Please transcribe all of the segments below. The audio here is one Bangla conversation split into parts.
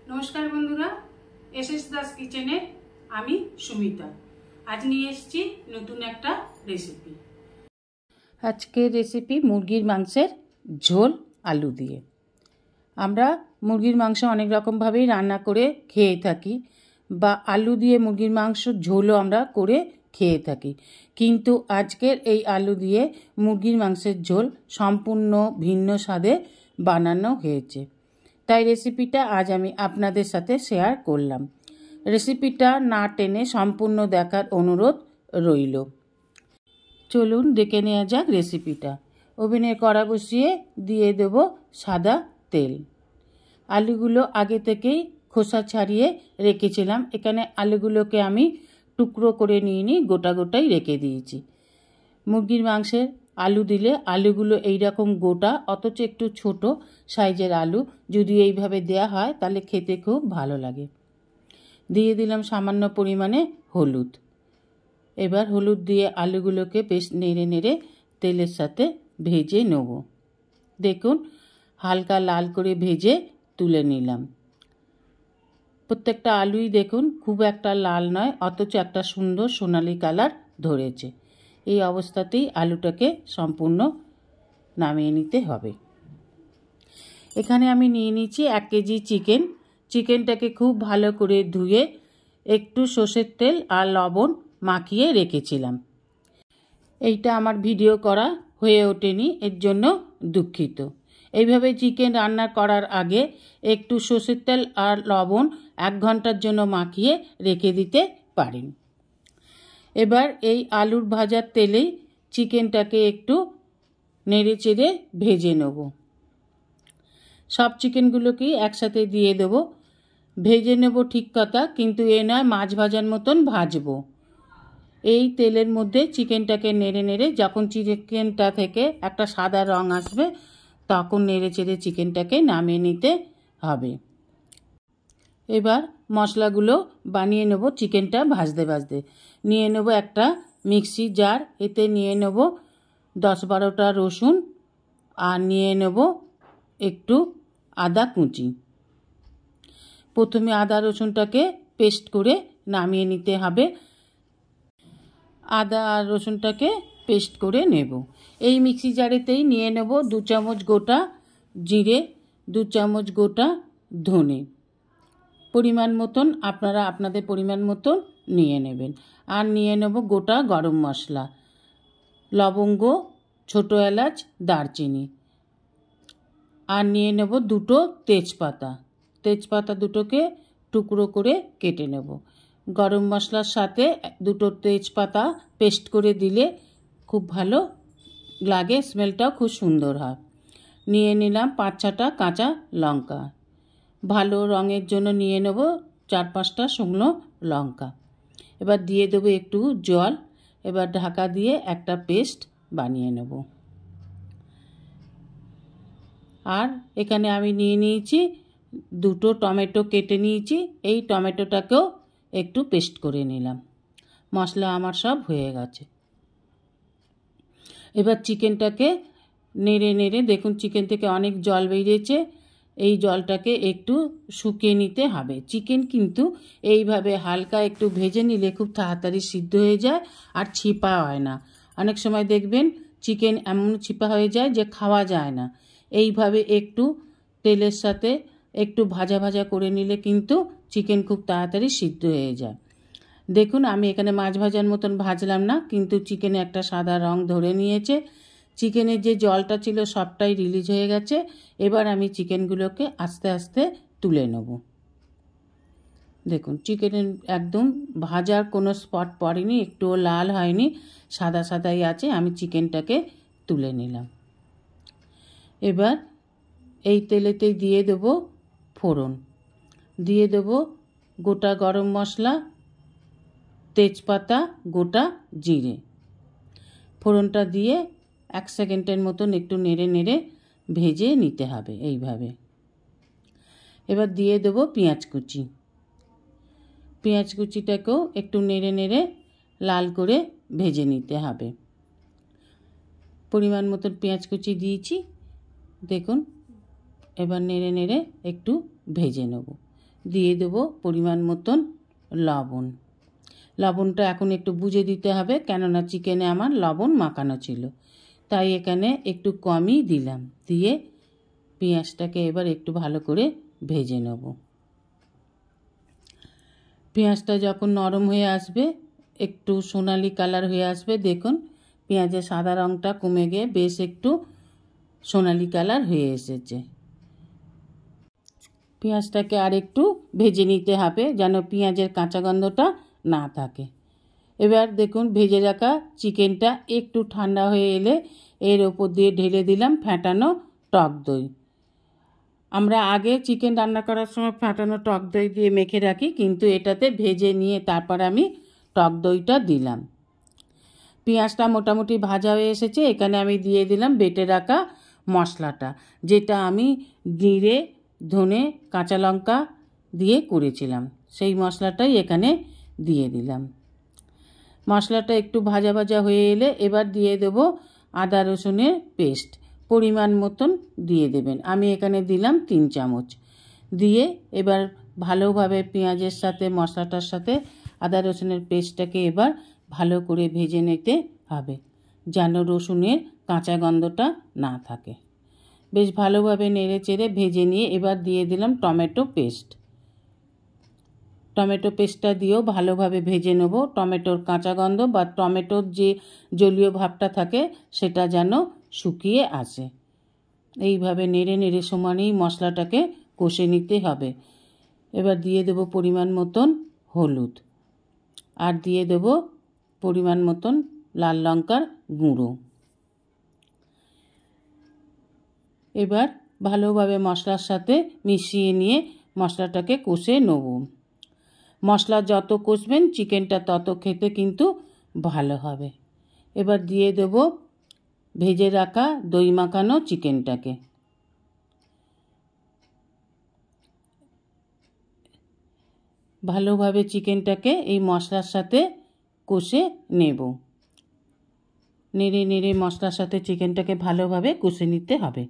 नमस्कार बंधुरा एसएस दास किचेने आमी सुमिता आज निये एसेछि नतून एकटा रेसिपि। आजकेर रेसिपि मुरगिर मांसेर झोल आलू दिए। आमरा मुरगिर मांस अनेक रकम भावेई रान्ना करे खेये थाकी बा आलू दिए मुरगिर मांस झोलও आमरा करे खेये थाकी, किन्तु आजकेर एई आलू दिए मुरगिर मांसेर झोल सम्पूर्ण भिन्न स्वादे बानानो हयेछे। ताई रेसिपिटा आज आमी आपनादेर साथे शेयर करलाम। रेसिपिटा ना टेने सम्पूर्ण देखार अनुरोध रइल। चलुन देखे नेওয়া যাক रेसिपिटा। ओभेने कड़ा बसिए दिए देब सादा तेल। आलूगुलो आगे थेकेई खोसा छाड़िए रेखेछिलाम। एखाने आलूगुलोके आमी टुकरो करे निये गोटा गोटाई रेखे दिएछि। मुरगिर मांसेर आलू दिले आलूगुलो एई रकम गोटा अथच एकटु छोटो साइजेर आलू यदि एइभाবে देया हय ताहले खेते खूब भालो लागे। दिए दिलाम सामान्य परिमाणे हलुद। एबार हलुद दिए आलूगुलोके बेश नेड़े नेड़े तेलेर साथे भेजे नेब। देखुन हालका लाल करे भेजे तुले निलाम। प्रत्येकटा आलुई देखुन खूब एकटा लाल नय अथच एकटा सुंदर सोनाली कालार धरेছে। এই অবস্থাতেই আলুটাকে সম্পূর্ণ নামিয়ে নিতে হবে। এখানে আমি নিয়ে নিচ্ছি 1 কেজি চিকেন। চিকেনটাকে খুব ভালো করে ধুয়ে একটু সরষের তেল আর লবণ মাখিয়ে রেখেছিলাম। এইটা আমার ভিডিও করা হয়ে ওঠেনি, এর জন্য দুঃখিত। এইভাবে চিকেন রান্না করার আগে একটু সরষের তেল আর লবণ 1 ঘন্টার জন্য মাখিয়ে রেখে দিতে পারেন। এবার এই আলুর ভাজার তেলেই চিকেনটাকে একটু নেড়ে চেড়ে ভেজে নেব। সব চিকেনগুলোকেই একসাথে দিয়ে দেব। ভেজে নেব ঠিক কথা, কিন্তু এ নয় মাছ ভাজার মতন ভাজবো। এই তেলের মধ্যে চিকেনটাকে নেড়ে নেড়ে যখন চিকেনটা থেকে একটা সাদা রং আসবে তখন নেড়ে চেড়ে চিকেনটাকে নামিয়ে নিতে হবে। এবার মশলাগুলো বানিয়ে নেব। চিকেনটা ভাজতে ভাজতে নিয়ে নেব একটা মিক্সি জার। এতে নিয়ে নেব 10-12টা রসুন আর নিয়ে নেব একটু আদা কুচি। প্রথমে আদা রসুনটাকে পেস্ট করে নামিয়ে নিতে হবে। আদা আর রসুনটাকে পেস্ট করে নেব। এই মিক্সি জারেতেই নিয়ে নেব 2 চামচ গোটা জিরে, 2 চামচ গোটা ধনে। পরিমাণ মতন আপনারা আপনাদের পরিমাণ মতন নিয়ে নেবেন। আর নিয়ে নেব গোটা গরম মশলা, লবঙ্গ, ছোট এলাচ, দারচিনি। আর নিয়ে নেব 2টো তেজপাতা। তেজপাতা দুটোকে টুকরো করে কেটে নেব। গরম মশলার সাথে 2টো তেজপাতা পেস্ট করে দিলে খুব ভালো লাগে, স্মেলটাও খুব সুন্দর হয়। নিয়ে নিলাম 5-6টা কাঁচা লঙ্কা। ভালো রঙের জন্য নিয়ে নেব 4-5টা শুকনো লঙ্কা। এবার দিয়ে দেবো একটু জল। এবার ঢাকা দিয়ে একটা পেস্ট বানিয়ে নেব। আর এখানে আমি নিয়ে নিয়েছি 2টো টমেটো কেটে নিয়েছি। এই টমেটোটাকেও একটু পেস্ট করে নিলাম। মশলা আমার সব হয়ে গেছে। এবার চিকেনটাকে নেড়ে নেড়ে দেখুন চিকেন থেকে অনেক জল বেরিয়েছে। এই জলটাকে একটু শুকিয়ে নিতে হবে। চিকেন কিন্তু এইভাবে হালকা একটু ভেজে নিলে খুব তাড়াতাড়ি সিদ্ধ হয়ে যায় আর ছিপা হয় না। অনেক সময় দেখবেন চিকেন এমন ছিপা হয়ে যায় যে খাওয়া যায় না। এইভাবে একটু তেলের সাথে একটু ভাজা ভাজা করে নিলে কিন্তু চিকেন খুব তাড়াতাড়ি সিদ্ধ হয়ে যায়। দেখুন আমি এখানে মাছ ভাজার মতন ভাজলাম না, কিন্তু চিকেনে একটা সাদা রং ধরে নিয়েছে। চিকেনের যে জলটা ছিল সবটাই রিলিজ হয়ে গেছে। এবার আমি চিকেনগুলোকে আস্তে আস্তে তুলে নেব। দেখুন চিকেনের একদম ভাজার কোনো স্পট পড়েনি, একটুও লাল হয়নি, সাদা সাদাই আছে। আমি চিকেনটাকে তুলে নিলাম। এবার এই তেলেতেই দিয়ে দেব ফোড়ন। দিয়ে দেব গোটা গরম মশলা, তেজপাতা, গোটা জিরে। ফোড়নটা দিয়ে 1 সেকেন্ডের মতন একটু নেড়ে নেড়ে ভেজে নিতে হবে এইভাবে। এবার দিয়ে দেব পেঁয়াজ কুচি। পেঁয়াজ কুচিটাকেও একটু নেড়ে নেড়ে লাল করে ভেজে নিতে হবে। পরিমাণ মতন পেঁয়াজ কুচি দিয়েছি। দেখুন এবার নেড়ে নেড়ে একটু ভেজে নেব। দিয়ে দেবো পরিমাণ মতন লবণ। লবণটা এখন একটু বুঝে দিতে হবে, কেননা চিকেনে আমার লবণ মাখানো ছিল, তাই এখানে একটু কমই দিলাম। দিয়ে পেঁয়াজটাকে এবার একটু ভালো করে ভেজে নেব। পেঁয়াজটা যখন নরম হয়ে আসবে, একটু সোনালি কালার হয়ে আসবে, দেখুন পেঁয়াজের সাদা রঙটা কমে গিয়ে বেশ একটু সোনালি কালার হয়ে এসেছে। পেঁয়াজটাকে আর একটু ভেজে নিতে হবে যেন পেঁয়াজের কাঁচা গন্ধটা না থাকে। এবার দেখুন ভেজে রাখা চিকেনটা একটু ঠান্ডা হয়ে এলে এর ওপর দিয়ে ঢেলে দিলাম ফ্যাটানো টক দই। আমরা আগে চিকেন রান্না করার সময় ফ্যাটানো টক দই দিয়ে মেখে রাখি, কিন্তু এটাতে ভেজে নিয়ে তারপর আমি টক দইটা দিলাম। পেঁয়াজটা মোটামুটি ভাজা হয়ে এসেছে, এখানে আমি দিয়ে দিলাম বেটে রাখা মশলাটা, যেটা আমি জিরে, ধনে, কাঁচা লঙ্কা দিয়ে করেছিলাম, সেই মশলাটাই এখানে দিয়ে দিলাম। মশলাটা একটু ভাজা ভাজা হয়ে এলে এবার দিয়ে দেবো আদা রসুনের পেস্ট, পরিমাণ মতন দিয়ে দেবেন। আমি এখানে দিলাম 3 চামচ। দিয়ে এবার ভালোভাবে পেঁয়াজের সাথে মশলাটার সাথে আদা রসুনের পেস্টটাকে এবার ভালো করে ভেজে নিতে হবে, যেন রসুনের কাঁচা গন্ধটা না থাকে। বেশ ভালোভাবে নেড়ে চেড়ে ভেজে নিয়ে এবার দিয়ে দিলাম টমেটো পেস্ট। টমেটো পেস্টটা দিয়েও ভালোভাবে ভেজে নেব। টমেটোর কাঁচা গন্ধ বা টমেটোর যে জলীয় ভাবটা থাকে সেটা যেন শুকিয়ে আসে। এইভাবে নেড়ে নেড়ে সমানেই মশলাটাকে কষে নিতে হবে। এবার দিয়ে দেব পরিমাণ মতন হলুদ, আর দিয়ে দেব পরিমাণ মতন লাল লঙ্কার গুঁড়ো। এবার ভালোভাবে মশলার সাথে মিশিয়ে নিয়ে মশলাটাকে কষে নেব। মশলা যত কষবেন চিকেনটা তত খেতে কিন্তু ভালো হবে। এবার দিয়ে দেব ভেজে রাখা দই মাখানো চিকেনটাকে। ভালোভাবে চিকেনটাকে এই মশলার সাথে কষে নেব। নেড়ে নেড়ে মশলার সাথে চিকেনটাকে ভালোভাবে কষে নিতে হবে।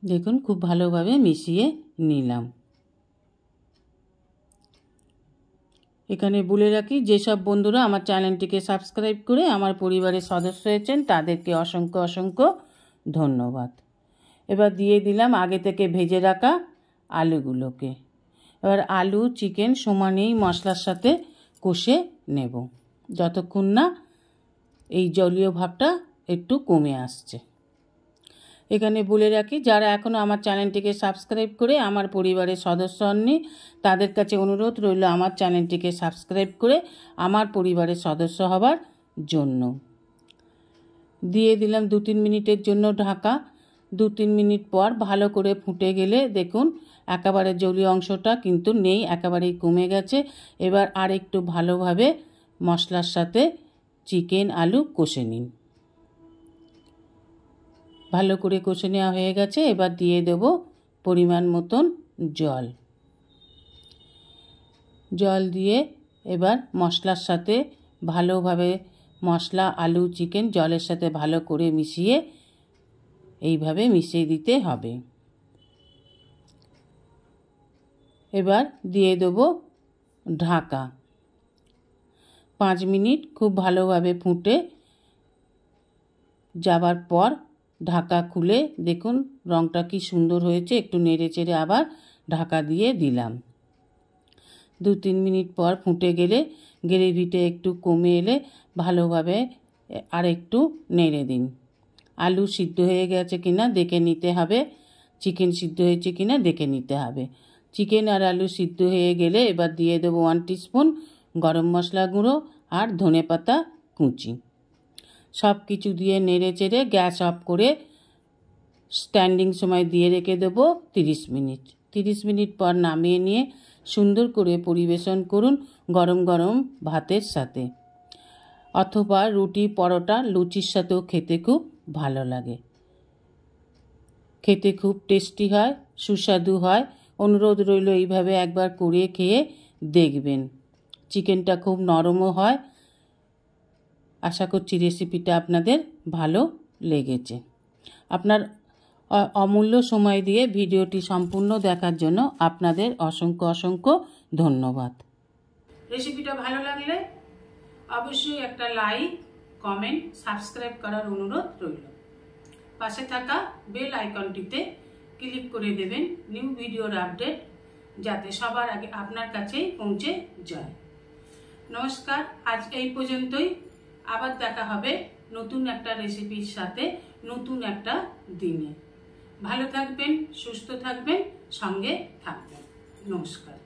দেখুন খুব ভালোভাবে মিশিয়ে নিলাম। এখানে বলে রাখি, যেসব বন্ধুরা আমার চ্যানেলটিকে সাবস্ক্রাইব করে আমার পরিবারের সদস্য হয়েছেন তাদেরকে অসংখ্য অসংখ্য ধন্যবাদ। এবার দিয়ে দিলাম আগে থেকে ভেজে রাখা আলুগুলোকে। এবার আলু চিকেন সমানেই মশলার সাথে কষে নেব, যতক্ষণ না এই জলীয় ভাবটা একটু কমে আসছে। এখানে বলে রাখি, যারা এখনও আমার চ্যানেলটিকে সাবস্ক্রাইব করে আমার পরিবারের সদস্য হননি তাদের কাছে অনুরোধ রইল আমার চ্যানেলটিকে সাবস্ক্রাইব করে আমার পরিবারের সদস্য হবার জন্য। দিয়ে দিলাম 2-3 মিনিটের জন্য ঢাকা। 2-3 মিনিট পর ভালো করে ফুটে গেলে দেখুন একেবারে জলীয় অংশটা কিন্তু নেই, একেবারেই কমে গেছে। এবার আর একটু ভালোভাবে মশলার সাথে চিকেন আলু কষে নিন। ভালো করে কষে নেওয়া হয়ে গেছে। এবার দিয়ে দেব পরিমাণ মতন জল। জল দিয়ে এবার মশলার সাথে ভালোভাবে মশলা আলু চিকেন জলের সাথে ভালো করে মিশিয়ে এইভাবে মিশিয়ে দিতে হবে। এবার দিয়ে দেব ঢাকা। 5 মিনিট খুব ভালোভাবে ফুটে যাবার পর ঢাকা খুলে দেখুন রঙটা কি সুন্দর হয়েছে। একটু নেড়ে চেড়ে আবার ঢাকা দিয়ে দিলাম। 2-3 মিনিট পর ফুটে গেলে গ্রেভিটা একটু কমে এলে ভালোভাবে আর একটু নেড়ে দিন। আলু সিদ্ধ হয়ে গেছে কিনা দেখে নিতে হবে, চিকেন সিদ্ধ হয়েছে কিনা দেখে নিতে হবে। চিকেন আর আলু সিদ্ধ হয়ে গেলে এবার দিয়ে দেবো 1 টিস্পুন গরম মশলা গুঁড়ো আর ধনেপাতা কুচি। সব কিছু দিয়ে নেড়ে চেড়ে গ্যাস অফ করে স্ট্যান্ডিং সময় দিয়ে রেখে দেবো 30 মিনিট। 30 মিনিট পর নামিয়ে নিয়ে সুন্দর করে পরিবেশন করুন গরম গরম ভাতের সাথে, অথবা রুটি পরোটা লুচির সাথেও খেতে খুব ভালো লাগে। খেতে খুব টেস্টি হয়, সুস্বাদু হয়। অনুরোধ রইল এইভাবে একবার করে খেয়ে দেখবেন। চিকেনটা খুব নরমও হয়। আশা করছি রেসিপিটা আপনাদের ভালো লেগেছে। আপনার অমূল্য সময় দিয়ে ভিডিওটি সম্পূর্ণ দেখার জন্য আপনাদের অসংখ্য অসংখ্য ধন্যবাদ। রেসিপিটা ভালো লাগলে অবশ্যই একটা লাইক, কমেন্ট, সাবস্ক্রাইব করার অনুরোধ রইল। পাশে থাকা বেল আইকনটিতে ক্লিক করে দেবেন নিউ ভিডিওর আপডেট যাতে সবার আগে আপনার কাছেই পৌঁছে যায়। নমস্কার, আজ এই পর্যন্তই। আবার দেখা হবে নতুন একটা রেসিপির সাথে নতুন একটা দিনে। ভালো থাকবেন, সুস্থ থাকবেন, সঙ্গে থাকবেন। নমস্কার।